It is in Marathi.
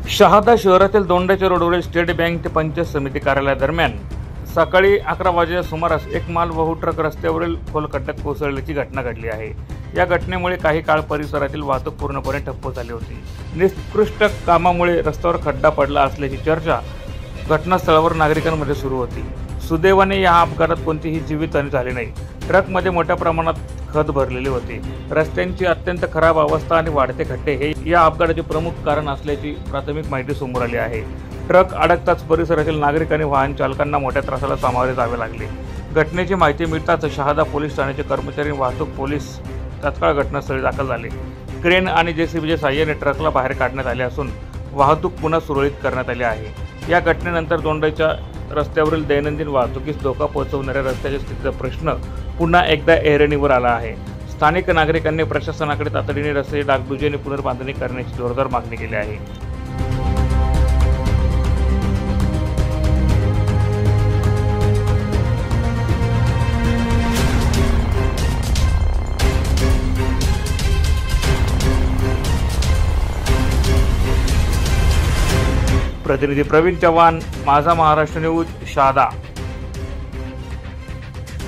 शहादा शहरातील दोंडाच्या रोडवरील स्टेट बँक ते पंचायत समिती कार्यालयादरम्यान सकाळी 11 वाजेच्या सुमारास एक मालवाहू ट्रक रस्त्यावरील खोल खड्ड्यात कोसळल्याची घटना घडली आहे। या घटनेमुळे काही काळ परिसरातील वाहतूक पूर्णपणे ठप्प झाली होती। निकृष्ट कामामुळे रस्त्यावर खड्डा पडला असल्याची चर्चा घटनास्थळावर नागरिकांमध्ये सुरू होती। सुदैवाने या अपघातात कोणतीही जीवितहानी झाली नाही। ट्रकमध्ये मोठ्या प्रमाणात खत भरलेले होते। रस्त्यांची अत्यंत खराब अवस्था आणि वाढते खड्डे हे या अपघाताचे प्रमुख कारण असल्याची प्राथमिक माहिती समोर आली आहे। ट्रक अडकताच परिसरातील नागरिक आणि वाहन चालकांना मोठ्या त्रासाला सामोरे जावे लागले। घटनेची माहिती मिळताच शहादा पोलीस ठाण्याचे कर्मचारी वाहतूक पोलीस तात्काळ घटनास्थळी दाखल झाले। क्रेन आणि जेसीबीच्या साहाय्याने ट्रकला बाहेर काढण्यात आले असून वाहतूक पुन्हा सुरळीत करण्यात आली आहे। या घटनेनंतर दोंडाच्या रस्त्यावरील दैनंदिन वाहतुकीस धोका पोहोचवणाऱ्या रस्त्याच्या स्थितीचा प्रश्न पुन्हा एकदा ऐरणीवर आला आहे। स्थानिक नागरिकांनी प्रशासनाकडे तातडीने रस्त्याची डागडुजी पुनर्बांधणी करण्याची जोरदार मागणी केली आहे। प्रतिनिधी प्रवीण चव्हाण, माझा महाराष्ट्र न्यूज, शहादा।